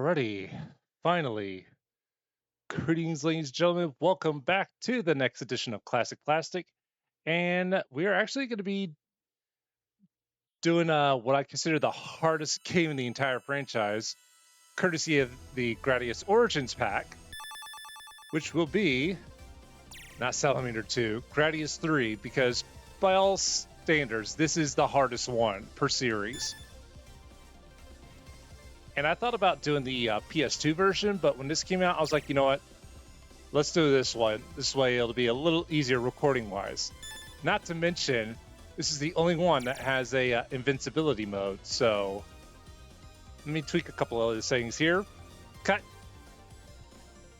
Alrighty, finally. Greetings, ladies and gentlemen. Welcome back to the next edition of Classic Plastic. And we are actually going to be doing what I consider the hardest game in the entire franchise, courtesy of the Gradius Origins pack, which will be not Salamander 2, Gradius 3, because by all standards, this is the hardest one per series. And I thought about doing the PS2 version, but when this came out, I was like, you know what? Let's do this one. This way it'll be a little easier recording-wise. Not to mention, this is the only one that has a invincibility mode, so let me tweak a couple other settings here. Cut.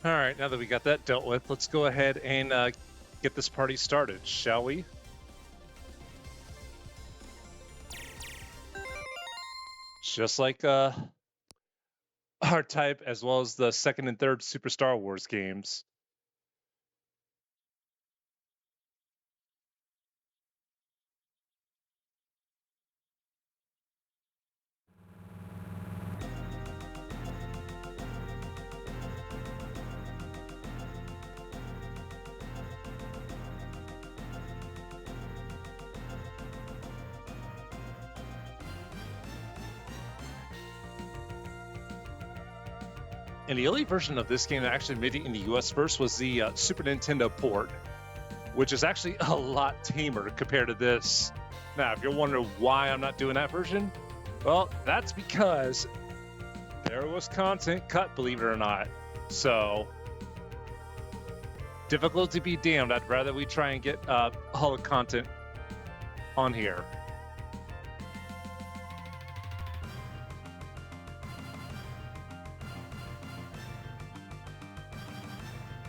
All right, now that we got that dealt with, let's go ahead and get this party started, shall we? Just like our type, as well as the second and third Super Star Wars games. And the only version of this game that actually made it in the US first was the Super Nintendo port, which is actually a lot tamer compared to this. Now, if you're wondering why I'm not doing that version, well, that's because there was content cut, believe it or not. So, difficulty be damned, I'd rather we try and get all the content on here.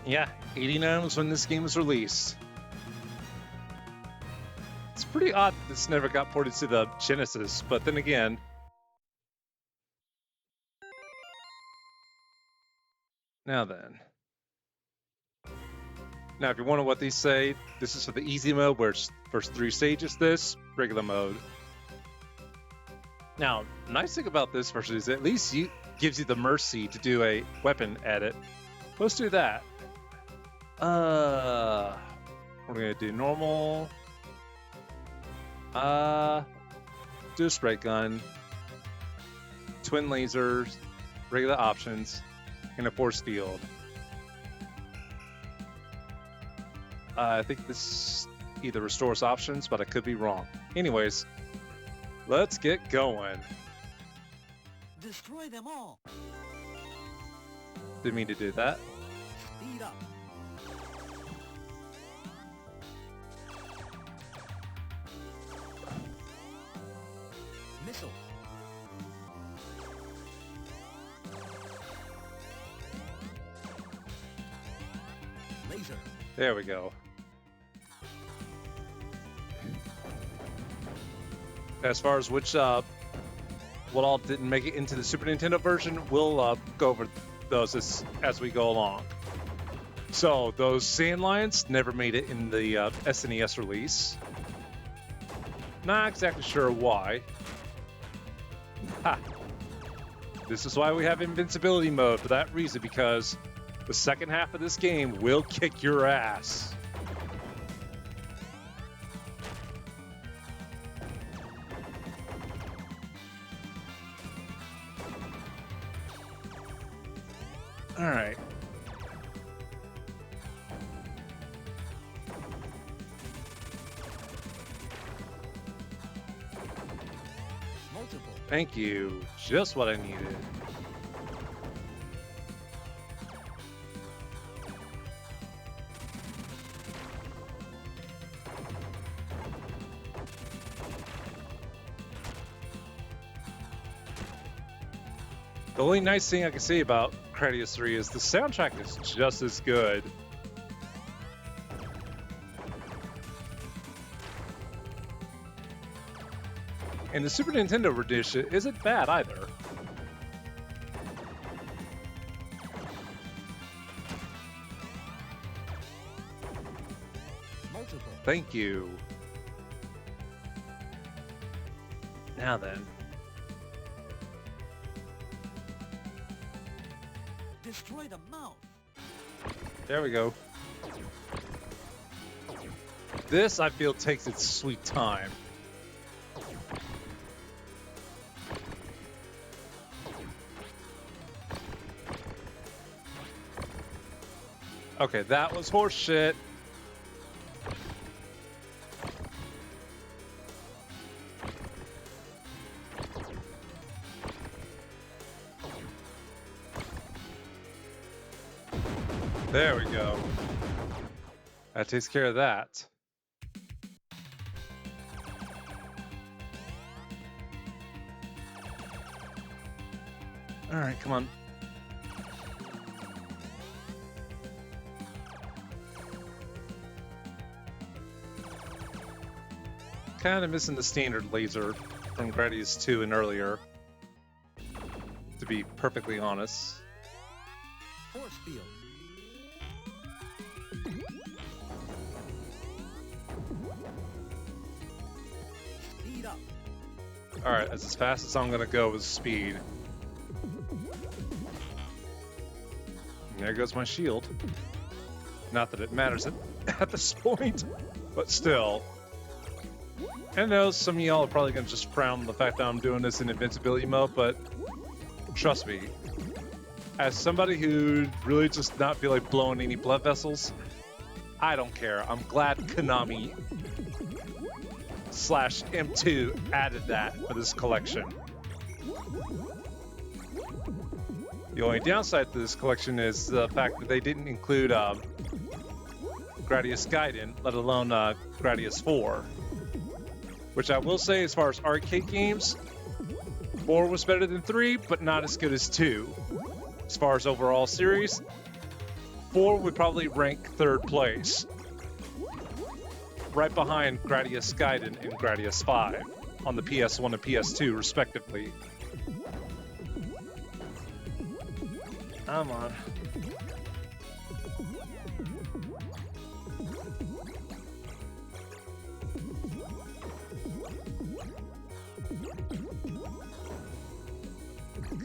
Yeah, 89 was when this game was released. It's pretty odd that this never got ported to the Genesis, but then again... Now then. Now, if you wonder what these say, this is for the easy mode, where it's first 3 stages this, regular mode. Now, nice thing about this version is at least gives you the mercy to do a weapon edit. Let's do that. We're gonna do normal. Do a spray gun, twin lasers, regular options, and a force field. I think this either restores options, but I could be wrong. Anyways, let's get going. Destroy them all. Didn't mean to do that. Speed up. Missile. Laser. There we go. As far as which what all didn't make it into the Super Nintendo version, we'll go over those as we go along. So those sand lions never made it in the SNES release. Not exactly sure why. Ha! This is why we have invincibility mode, for that reason, because the second half of this game will kick your ass. Alright. Multiple. Thank you. Just what I needed. The only nice thing I can say about Gradius 3 is the soundtrack is just as good. And the Super Nintendo edition isn't bad either. Multiple. Thank you. Now then. Destroy the mouth. There we go. This, I feel, takes its sweet time. Okay, that was horse shit. There we go. That takes care of that. All right, come on. Kind of missing the standard laser from Gradius 2 and earlier, to be perfectly honest. Force field. Speed up. All right, that's as fast as I'm gonna go with speed. And there goes my shield. Not that it matters at this point, but still. I know some of y'all are probably gonna just frown on the fact that I'm doing this in invincibility mode, but trust me, as somebody who really just not feel like blowing any blood vessels, I don't care. I'm glad Konami / M2 added that for this collection. The only downside to this collection is the fact that they didn't include Gradius Gaiden, let alone Gradius 4. Which I will say, as far as arcade games, 4 was better than 3, but not as good as 2. As far as overall series, 4 would probably rank 3rd place. Right behind Gradius Gaiden and Gradius 5 on the PS1 and PS2, respectively. Come on.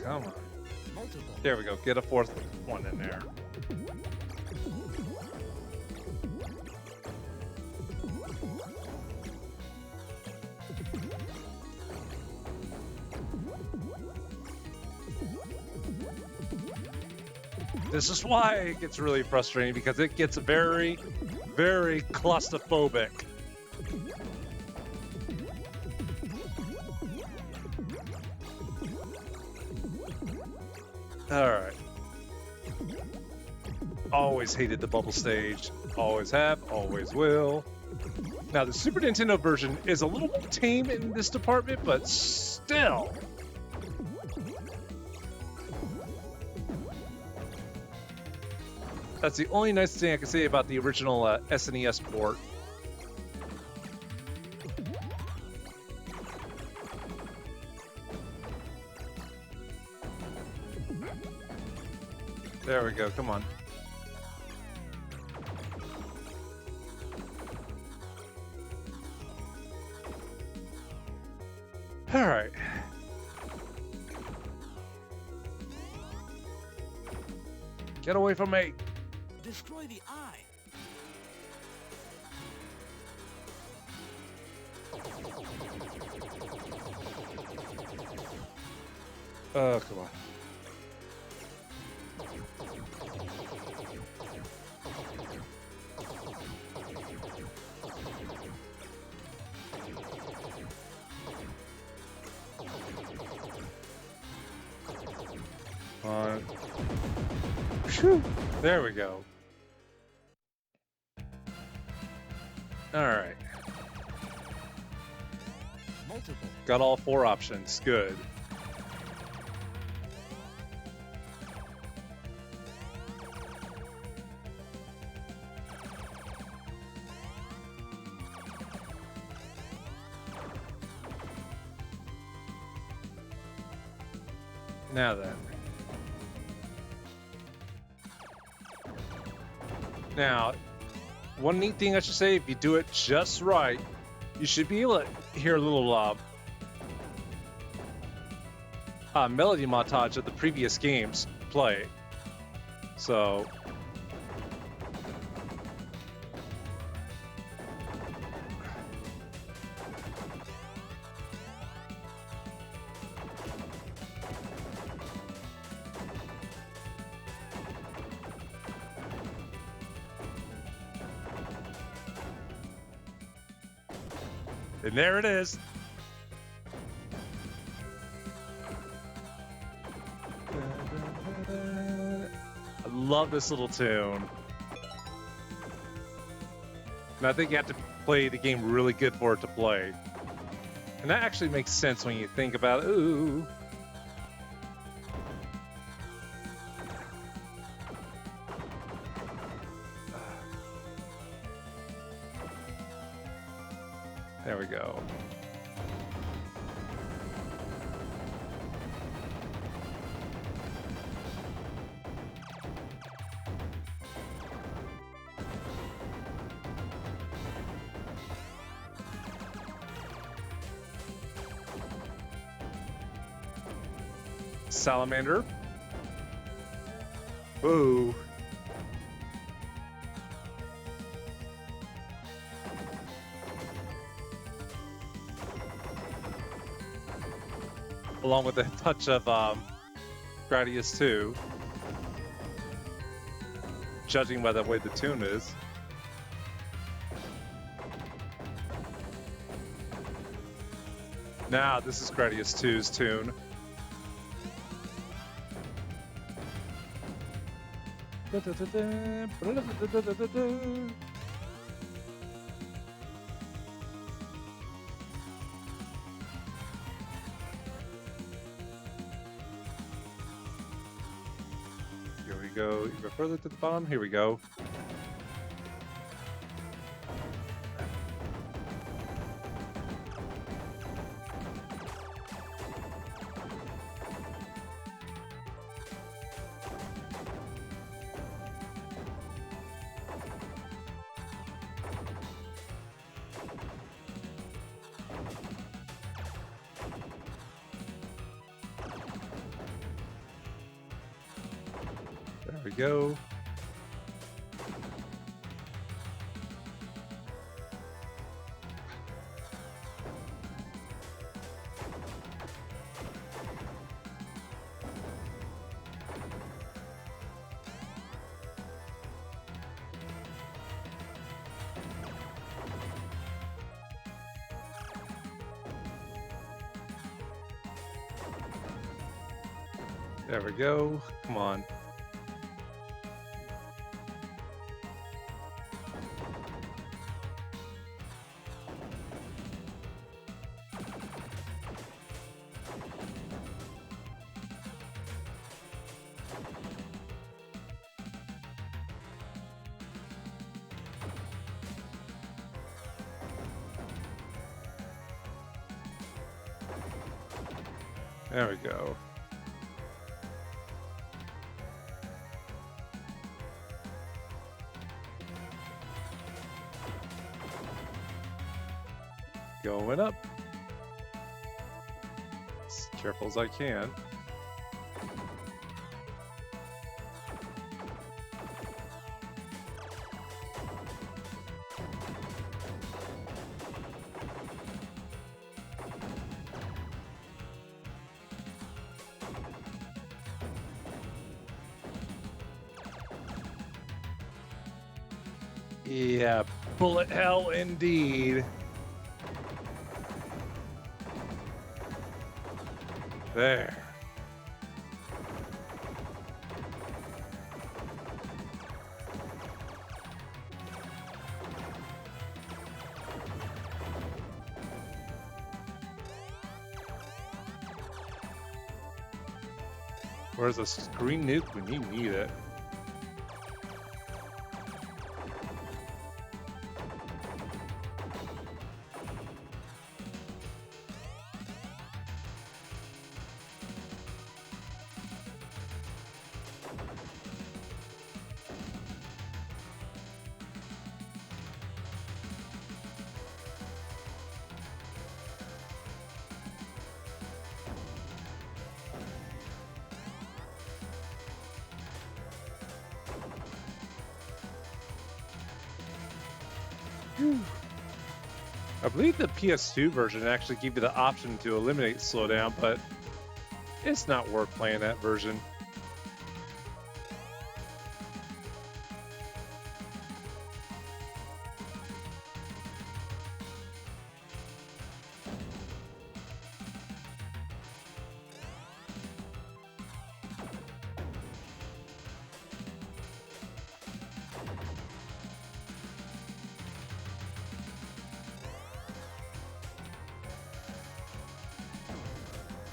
Come on. Multiple. There we go. Get a 4th one in there. This is why it gets really frustrating, because it gets very, very claustrophobic. Alright. Always hated the bubble stage. Always have, always will. Now, the Super Nintendo version is a little tame in this department, but still. That's the only nice thing I can say about the original SNES port. There we go, come on. All right. Get away from me. Destroy the eye. Oh, come on. Whew. There we go. All right. Multiple. Got all 4 options. Good. Now then. Now, one neat thing I should say, if you do it just right, you should be able to hear a little melody montage of the previous games play. So and there it is. I love this little tune. And I think you have to play the game really good for it to play. And that actually makes sense when you think about it. Ooh. There we go. Salamander. Ooh. Along with a touch of Gradius too. Judging by the way the tune is. Now this is Gradius 2's tune. Here we go, even further to the bottom. Here we go. There we go. There we go. Come on. There we go. Going up. As careful as I can. Yeah, bullet hell indeed. There. Where's a screen nuke when you need it? Whew. I believe the PS2 version actually gave you the option to eliminate slowdown, but it's not worth playing that version.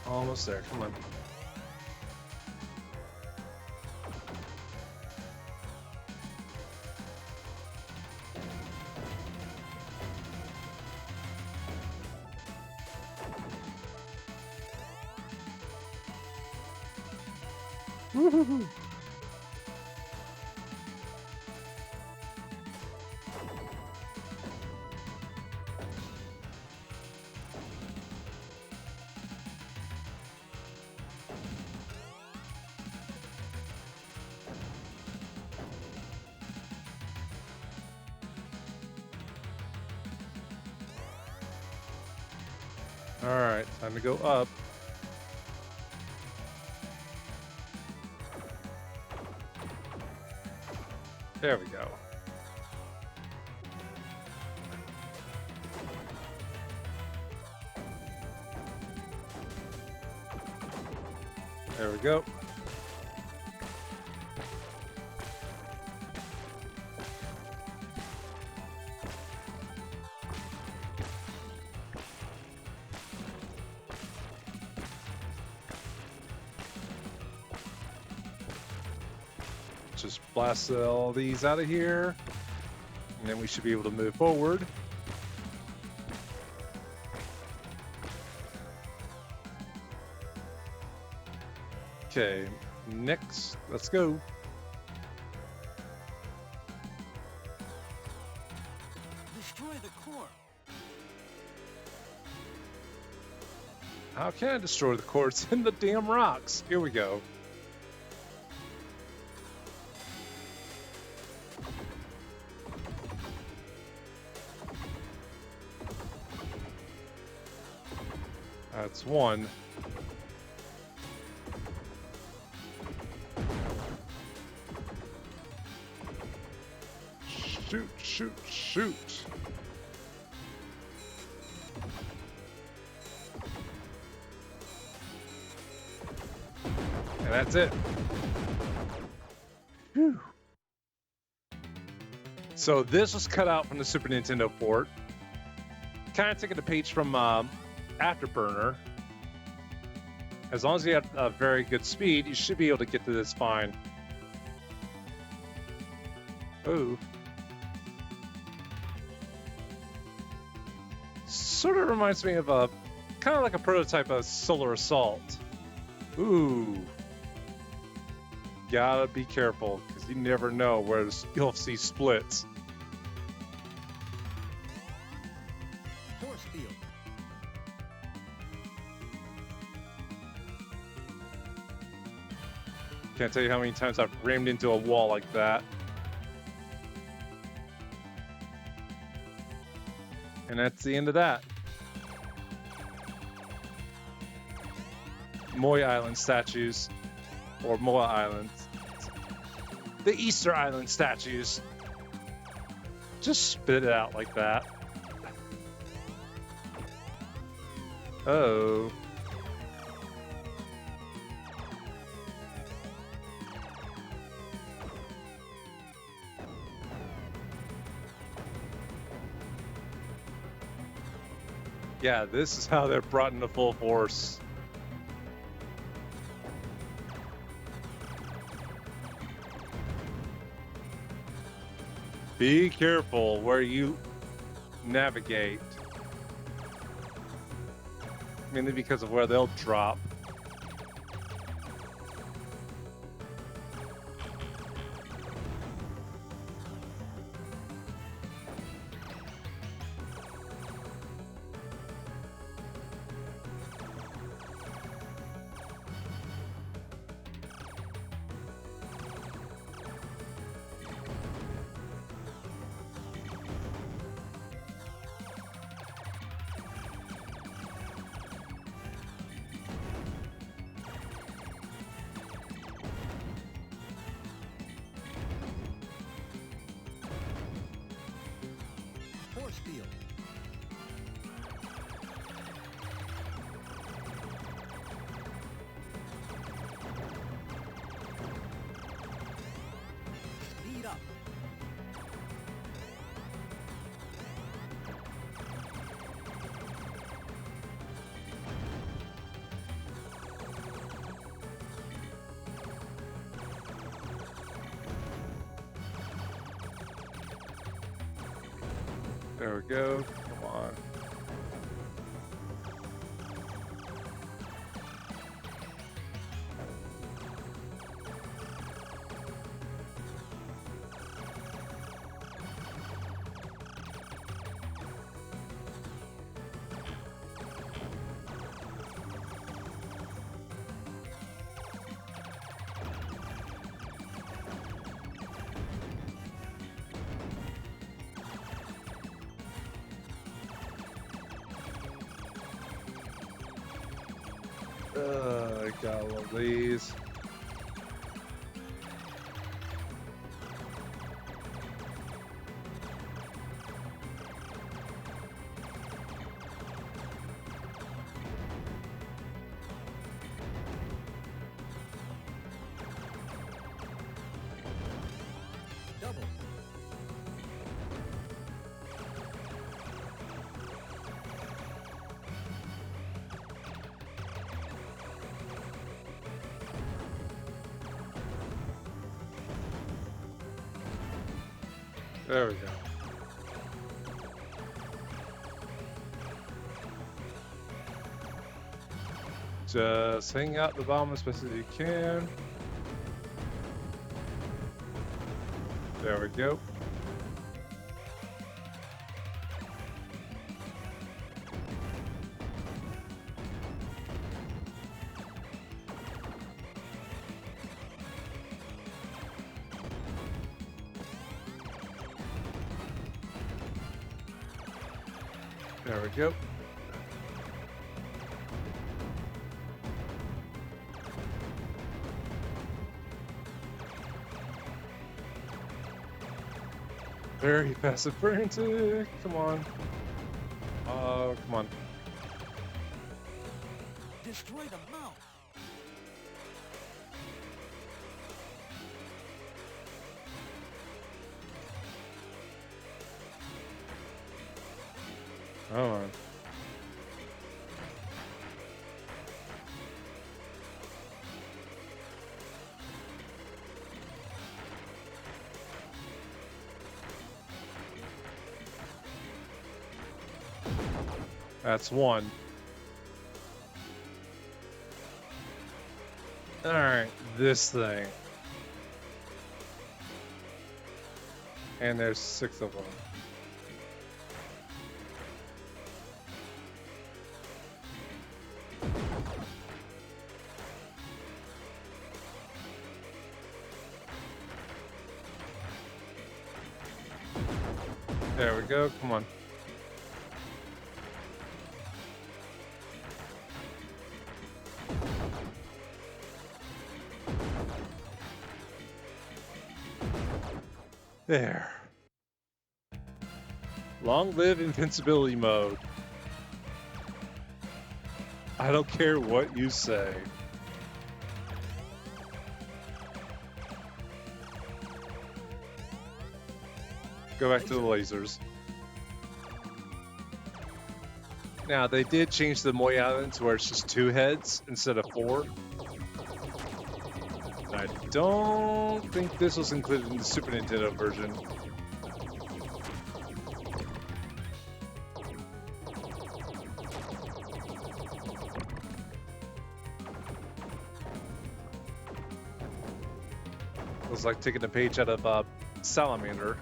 Almost there, come on. Woo-hoo-hoo. All right, time to go up. There we go. There we go. Just blast all these out of here, and then we should be able to move forward. Okay, next, let's go. Destroy the core. How can I destroy the core? It's in the damn rocks. Here we go. That's one. Shoot, shoot, shoot. And that's it. Whew. So this was cut out from the Super Nintendo port. Kind of taking a page from Afterburner. As long as you have a very good speed, you should be able to get to this fine. Oh. Sort of reminds me of a kind of like a prototype of Solar Assault. Ooh. Gotta be careful, because you never know where you'll see splits. Force field. Can't tell you how many times I've rammed into a wall like that. And that's the end of that. Moi Island statues. Or Moa Islands. The Easter Island statues. Just spit it out like that. Oh. Yeah, this is how they're brought into full force. Be careful where you navigate. Mainly because of where they'll drop. Force field. Speed up. There we go. Come on. I got one of these. Double. There we go. Just hang out the bomb as best as you can. There we go. There we go. Very passive frantic. Come on. Oh, come on. Destroy the mount. Come on. That's one. Alright, this thing. And there's 6 of them. There we go, come on. There. Long live invincibility mode. I don't care what you say. Go back to the lasers. Now, they did change the Moy Island to where it's just 2 heads instead of 4. I don't think this was included in the Super Nintendo version. It was like taking a page out of Salamander.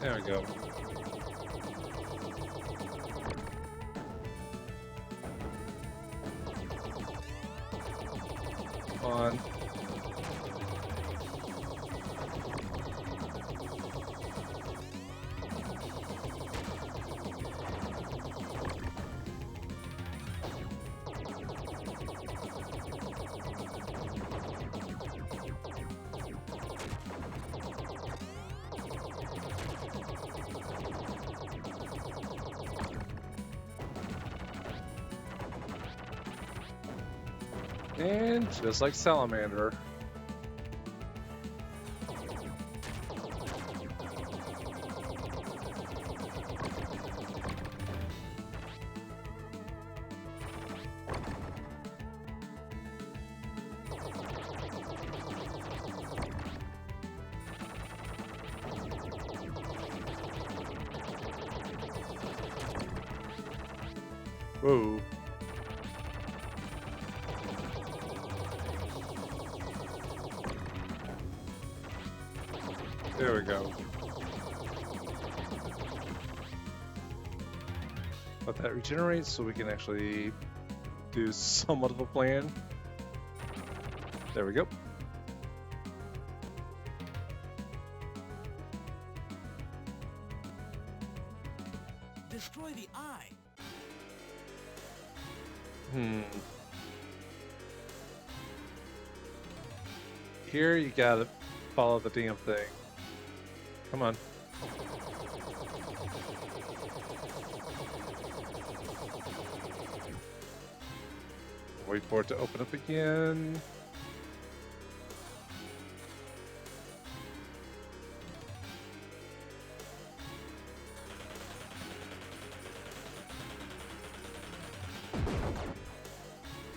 There we go. on. And just like Salamander. Whoa. There we go. Let that regenerate so we can actually do somewhat of a plan. There we go. Destroy the eye. Here you gotta follow the damn thing. Come on. Wait for it to open up again.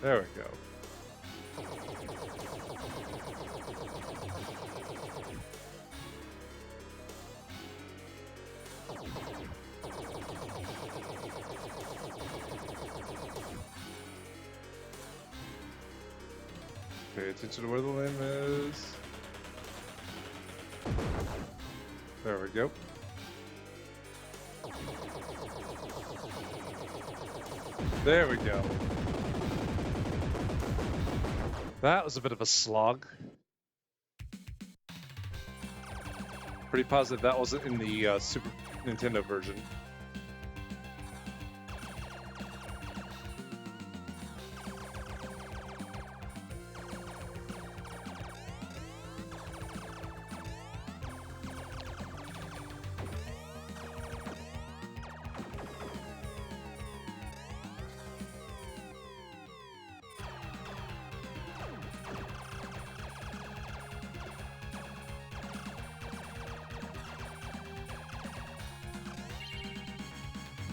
There we go. Pay attention to where the limb is. There we go. There we go. That was a bit of a slog. Pretty positive that wasn't in the Super Nintendo version.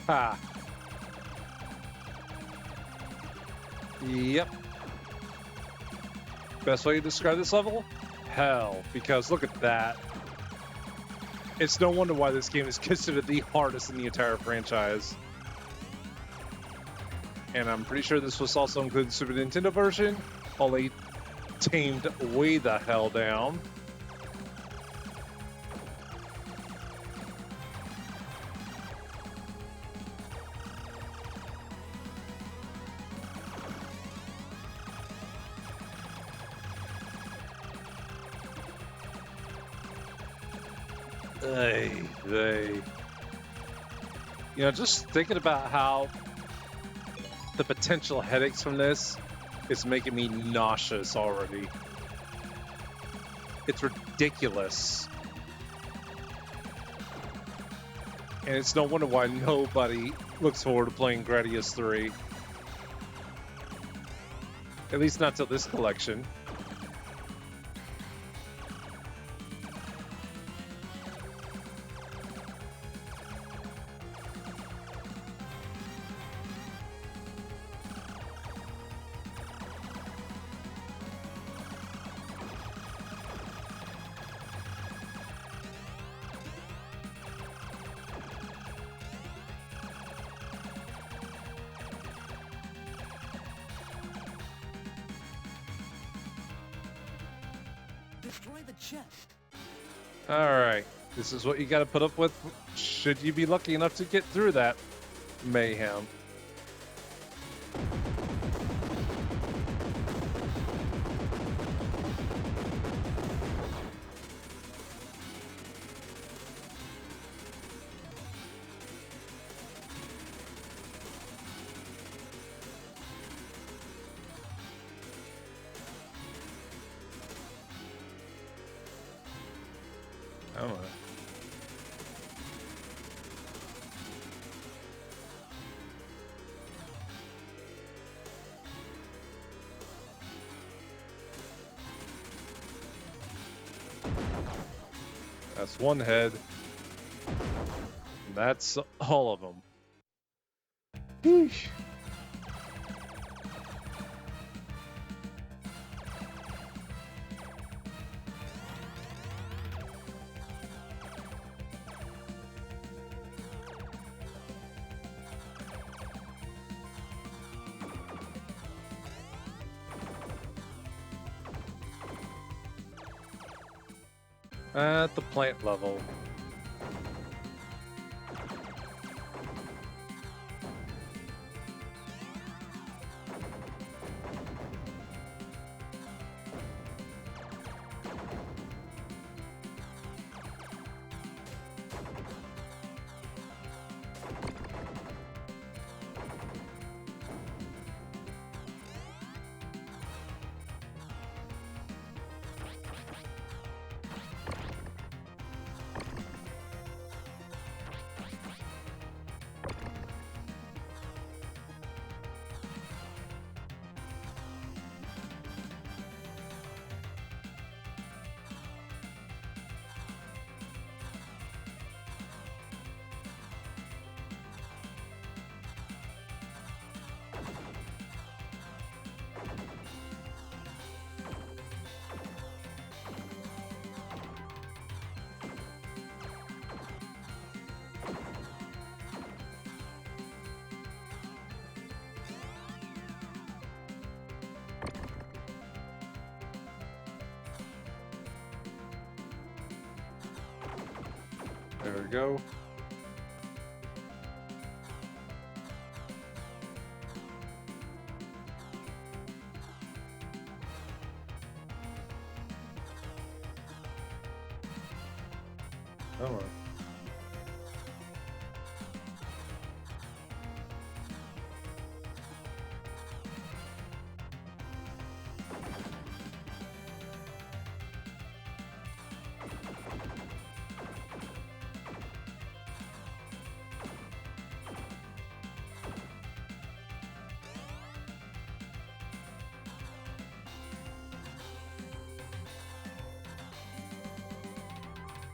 Ha! Yep. Best way to describe this level? Hell, because look at that. It's no wonder why this game is considered the hardest in the entire franchise. And I'm pretty sure this was also included in the Super Nintendo version, only tamed way the hell down. You know, just thinking about how the potential headaches from this is making me nauseous already. It's ridiculous. And it's no wonder why nobody looks forward to playing Gradius 3. At least not till this collection. Destroy the chest. Alright, this is what you gotta put up with should you be lucky enough to get through that mayhem. Come on. That's one head. And that's all of them. Yeesh. At the plant level. There we go. Come on.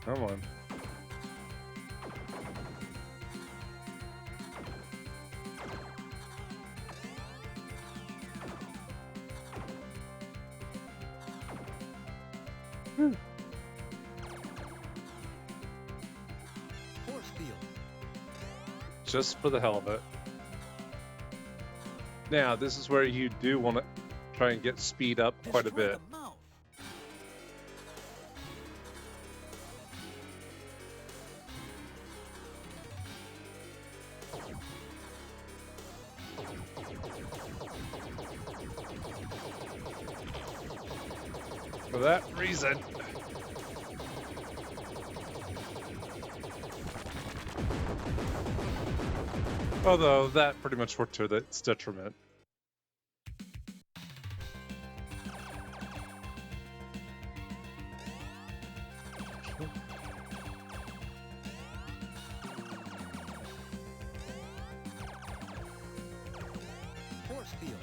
Come on. Force field. Just for the hell of it. Now, this is where you do want to try and get speed up quite a Destroy bit. the mouth. For that reason. Although that pretty much worked to its detriment. Force field.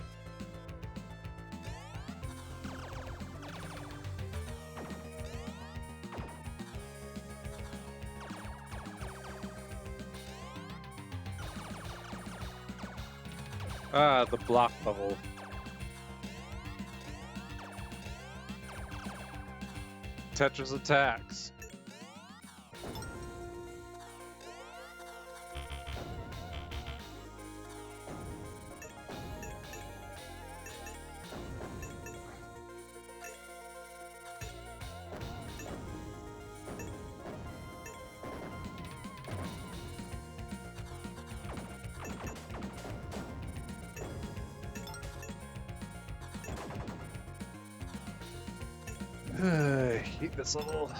Ah, the block level. Tetris attacks. I hate this level.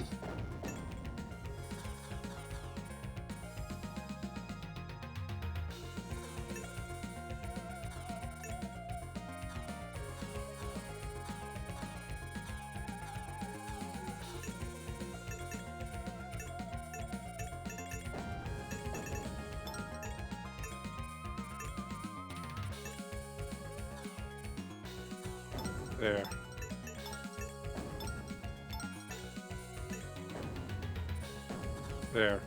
There. There.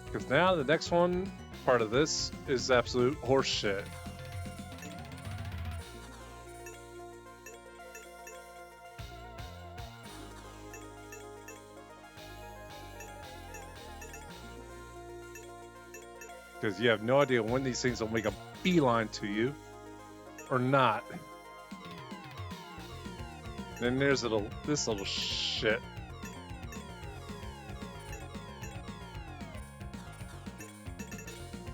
Because now the next one, part of this, is absolute horseshit. Because you have no idea when these things will make a beeline to you or not. Then there's this little shit.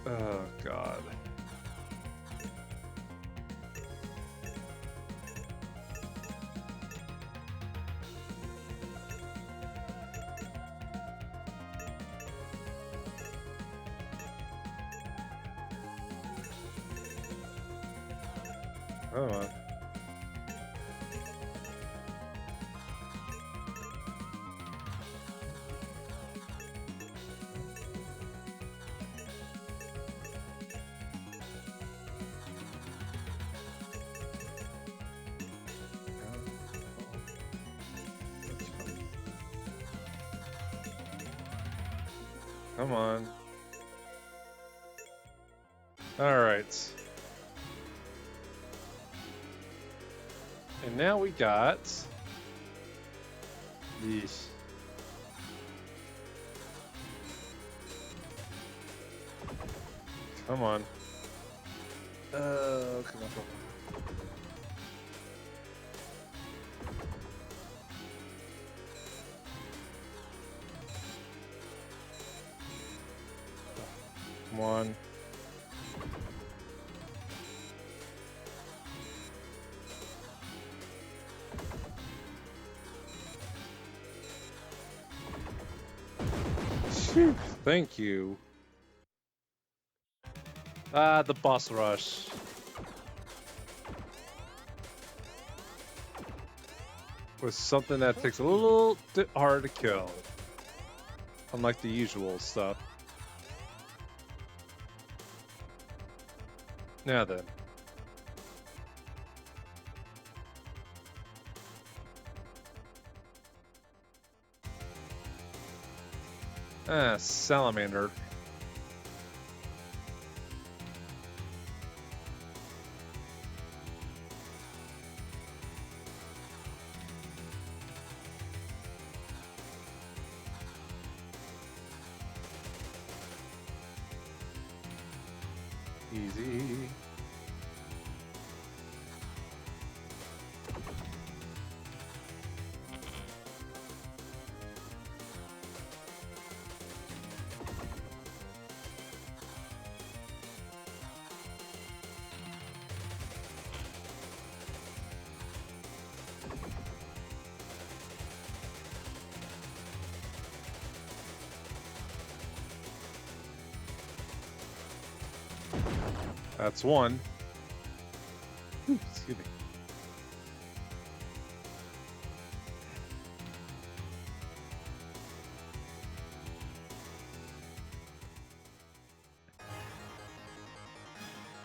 Oh god. Come on. Come on. All right. And now we got these. Come on. Come on. Come on. Phew, thank you. Ah, the boss rush. Was something that takes a little bit hard to kill. Unlike the usual stuff. Now then. Ah, salamander. Easy. That's one. Ooh, excuse me.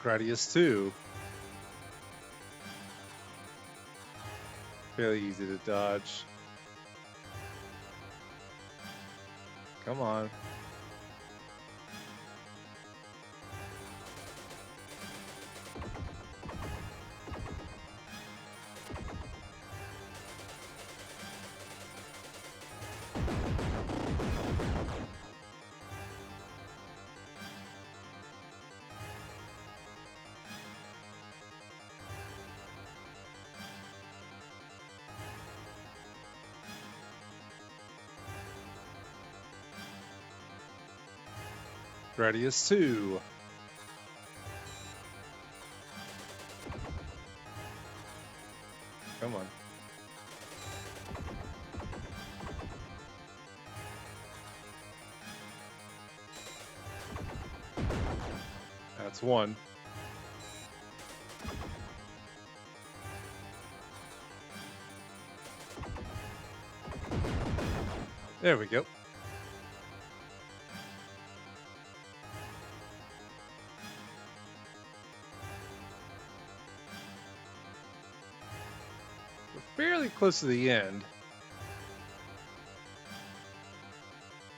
Gradius 2. Fairly easy to dodge. Come on. Gradius 2. Come on. That's one. There we go. fairly close to the end.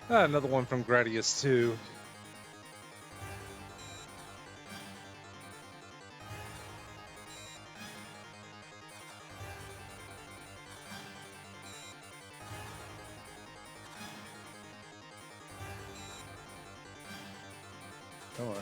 Ah, another one from Gradius too. Come on.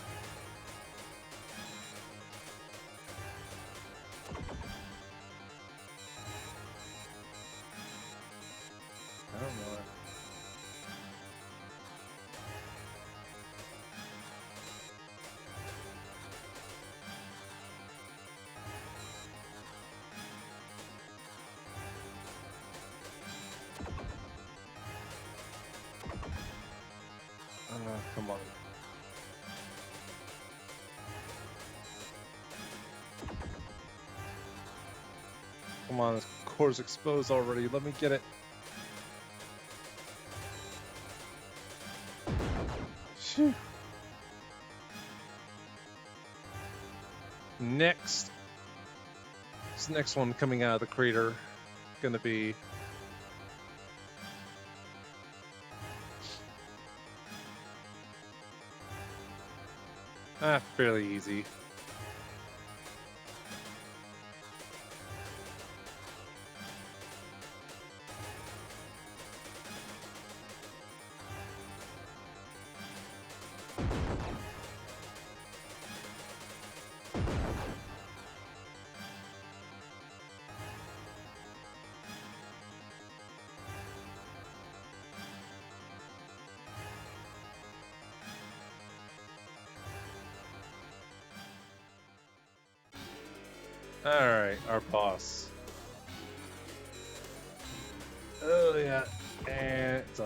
I don't know. Come on. Come on, this core's exposed already. Let me get it. Phew. Next. This next one coming out of the crater gonna be fairly easy. Alright, our boss. Oh yeah. And it's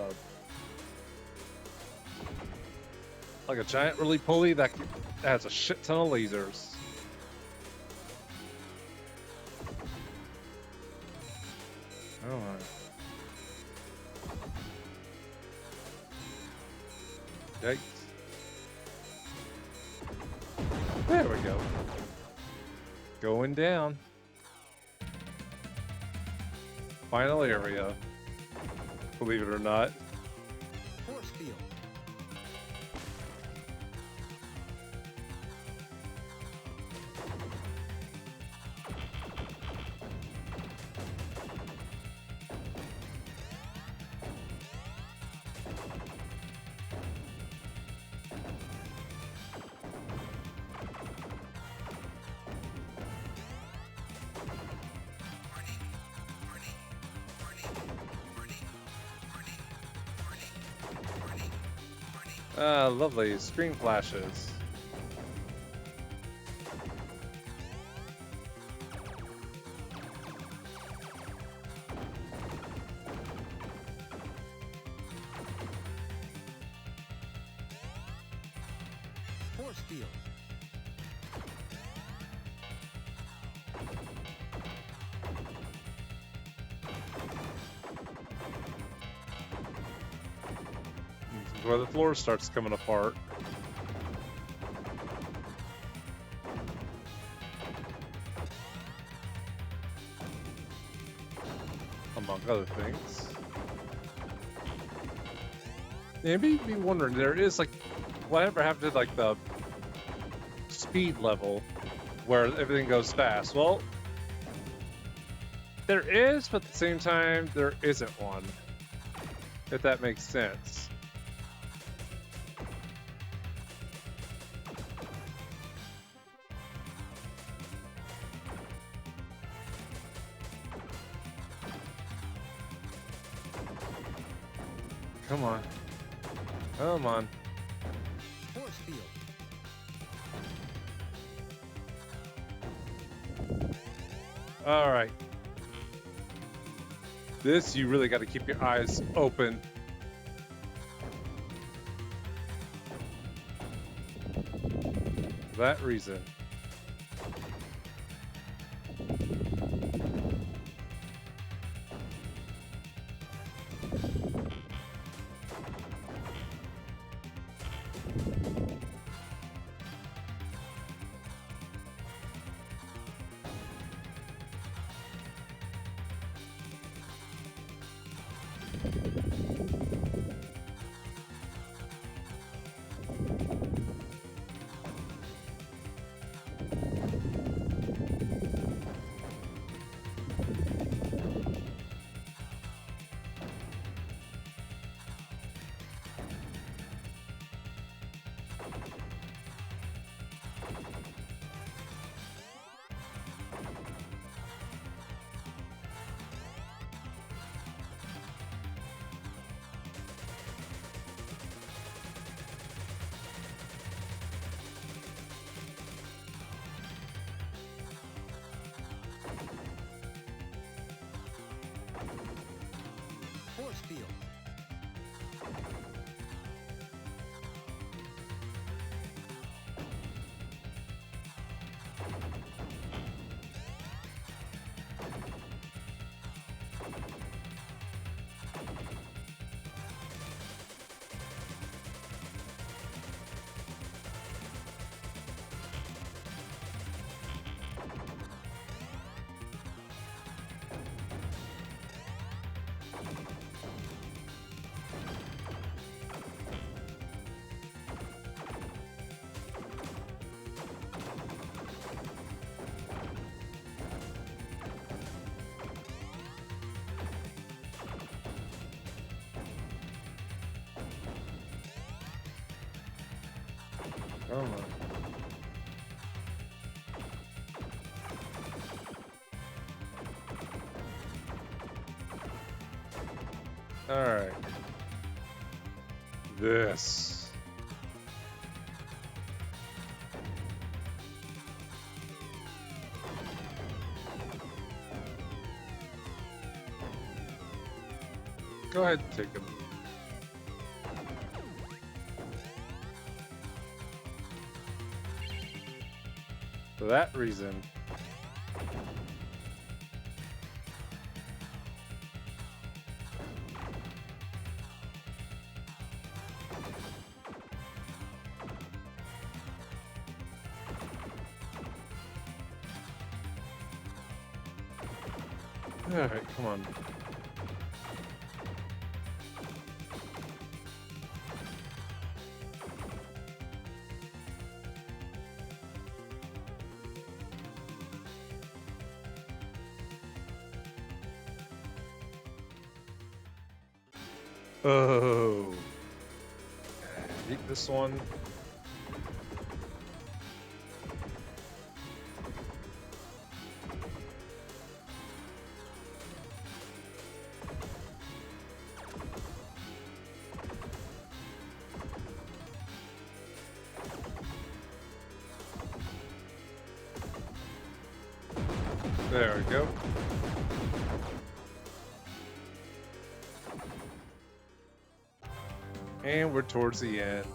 like a giant roly poly that has a shit ton of lasers. Alright. Yikes. There we go. Going down. Final area. Believe it or not. Force field. Ah, lovely. Screen flashes. Force field. This is where the floor starts coming apart. Among other things. Yeah, it made me wondering, there is like, whatever happened to like the speed level where everything goes fast? Well, there is, but at the same time, there isn't one. If that makes sense. Come on. Come on. Force field. All right. This, you really got to keep your eyes open. For that reason. Come on. Alright. This. Go ahead and take him. For that reason. Alright, come on. Oh. Eat this one. There we go. And we're towards the end.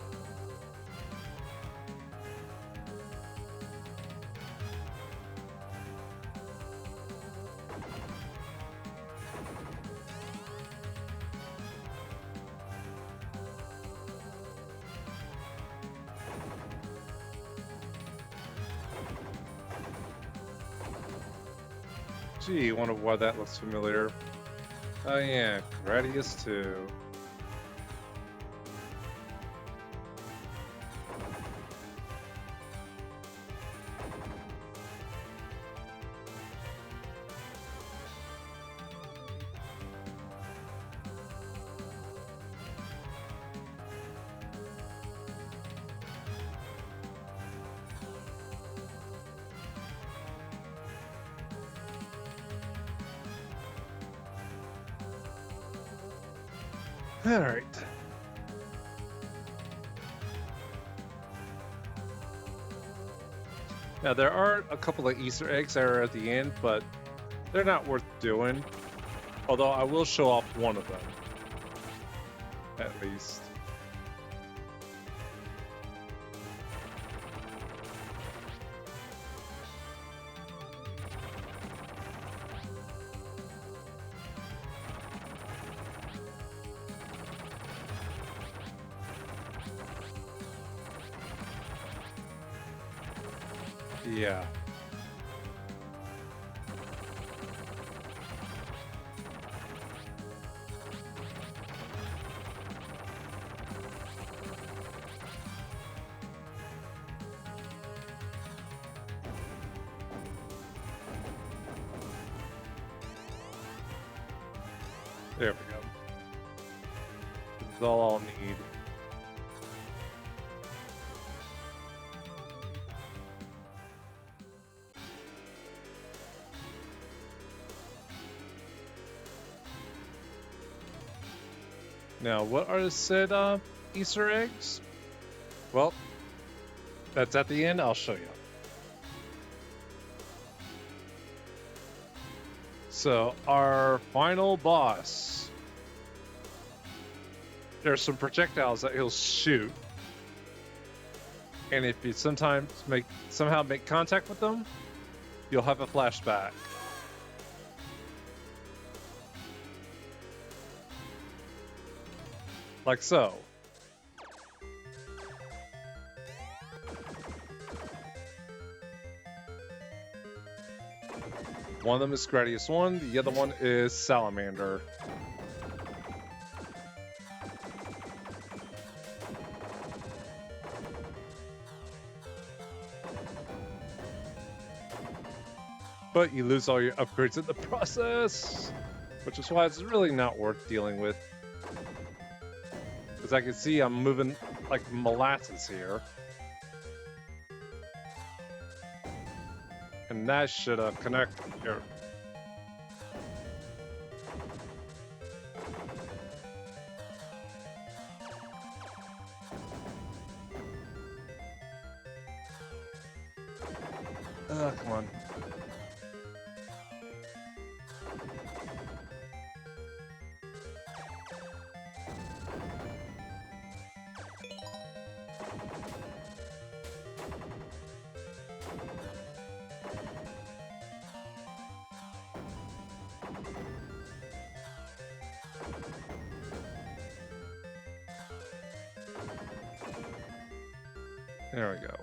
Gee, wonder why that looks familiar. Oh yeah, Gradius too. All right. Now there are a couple of Easter eggs that are at the end, but they're not worth doing. Although I will show off one of them, at least. Yeah. There we go. This is all I'll need. Now, what are the said Easter eggs? Well, that's at the end. I'll show you. So, our final boss. There's some projectiles that he'll shoot. And if you somehow make contact with them, you'll have a flashback. Like so. One of them is Gradius 1, the other one is Salamander. But you lose all your upgrades in the process, which is why it's really not worth dealing with. As I can see, I'm moving like molasses here. And that should have connected here. Come on. There we go.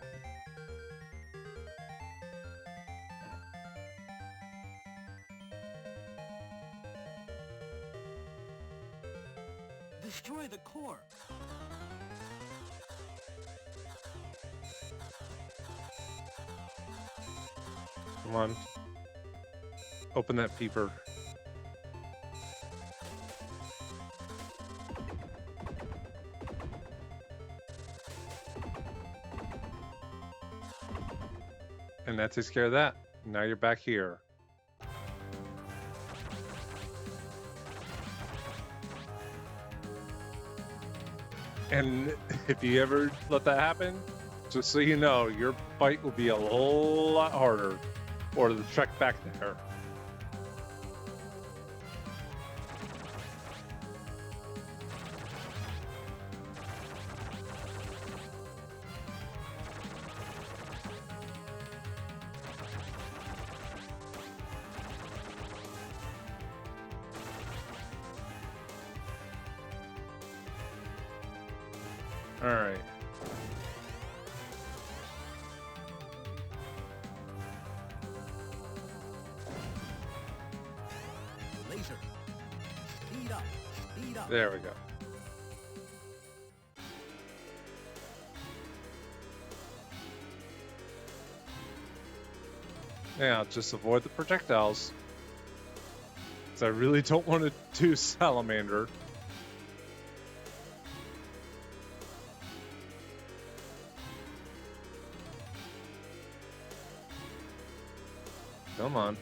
Destroy the core. Come on. Open that peeper. And that takes care of that. Now you're back here. And if you ever let that happen, just so you know, your fight will be a whole lot harder, or the trek back there. All right. Laser. Speed up. Speed up. There we go. Now, just avoid the projectiles. Because I really don't want to do Salamander. Come on.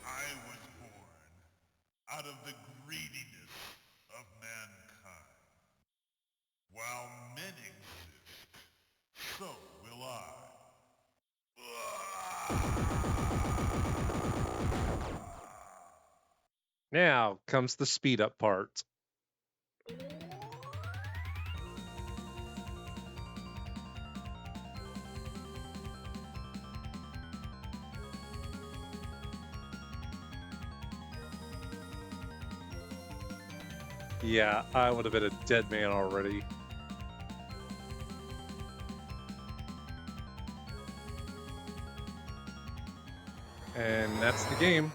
I was born out of the greediness of mankind. While men exist, so will I. Now comes the speed up part. Yeah, I would have been a dead man already. And that's the game.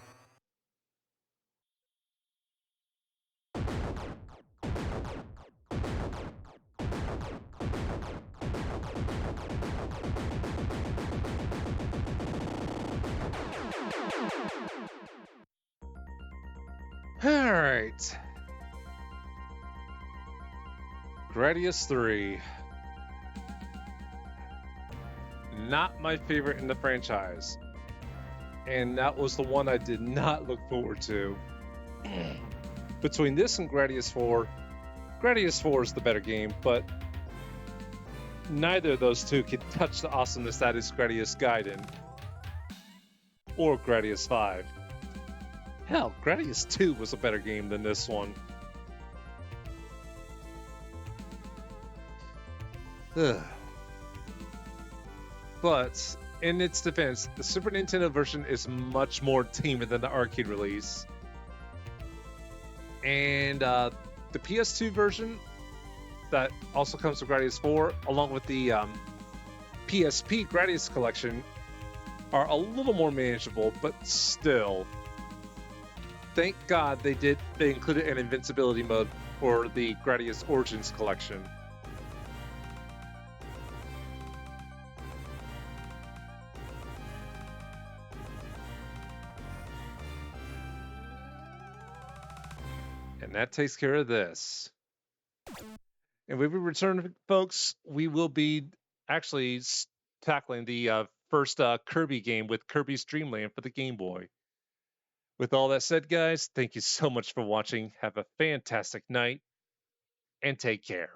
All right. Gradius 3. Not my favorite in the franchise. And that was the one I did not look forward to. Between this and Gradius 4, Gradius 4 is the better game, but neither of those two can touch the awesomeness that is Gradius Gaiden or Gradius 5. Hell, Gradius 2 was a better game than this one. Ugh. But in its defense, the Super Nintendo version is much more tamer than the arcade release. And the PS2 version that also comes with Gradius 4, along with the PSP Gradius collection, are a little more manageable, but still. Thank God they included an invincibility mode for the Gradius Origins collection. And that takes care of this. And when we return, folks, we will be actually tackling the first Kirby game with Kirby's Dream Land for the Game Boy. With all that said, guys, thank you so much for watching. Have a fantastic night and take care.